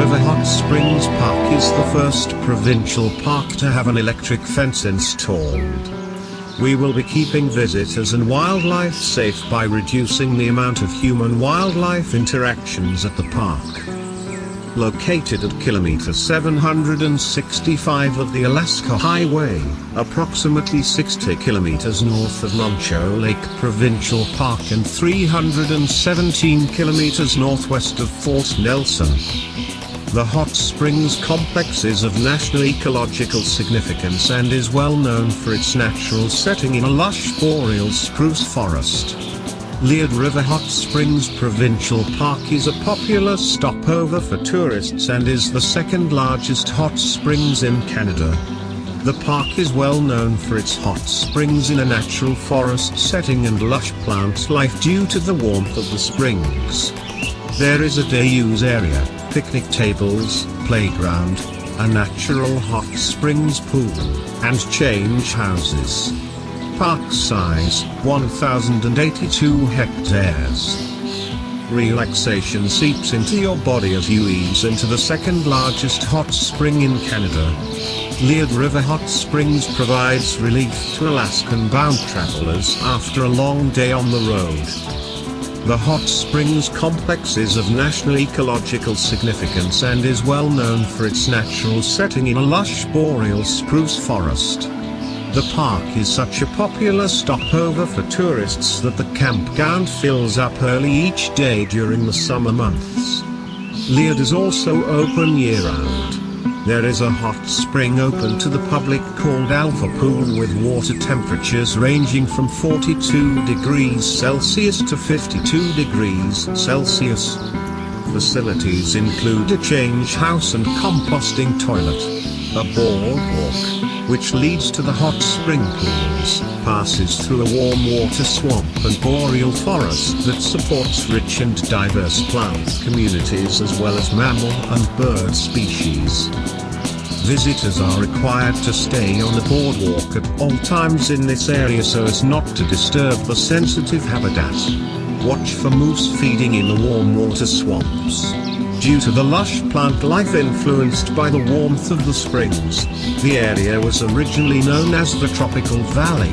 River Hot Springs Park is the first provincial park to have an electric fence installed. We will be keeping visitors and wildlife safe by reducing the amount of human-wildlife interactions at the park. Located at Kilometre 765 of the Alaska Highway, approximately 60 kilometers north of Muncho Lake Provincial Park and 317 kilometers northwest of Fort Nelson. The hot springs complex is of national ecological significance and is well known for its natural setting in a lush boreal spruce forest. Liard River Hot Springs Provincial Park is a popular stopover for tourists and is the second largest hot springs in Canada. The park is well known for its hot springs in a natural forest setting and lush plant life due to the warmth of the springs. There is a day-use area, picnic tables, playground, a natural hot springs pool, and change houses. Park size, 1,082 hectares. Relaxation seeps into your body as you ease into the second largest hot spring in Canada. Liard River Hot Springs provides relief to Alaskan-bound travelers after a long day on the road. The hot springs complex is of national ecological significance and is well known for its natural setting in a lush boreal spruce forest. The park is such a popular stopover for tourists that the campground fills up early each day during the summer months. Liard is also open year-round. There is a hot spring open to the public called Alpha Pool with water temperatures ranging from 42 degrees Celsius to 52 degrees Celsius. Facilities include a change house and composting toilet. A boardwalk, which leads to the hot spring pools, passes through a warm water swamp and boreal forest that supports rich and diverse plant communities as well as mammal and bird species. Visitors are required to stay on the boardwalk at all times in this area so as not to disturb the sensitive habitat. Watch for moose feeding in the warm water swamps. Due to the lush plant life influenced by the warmth of the springs, the area was originally known as the Tropical Valley.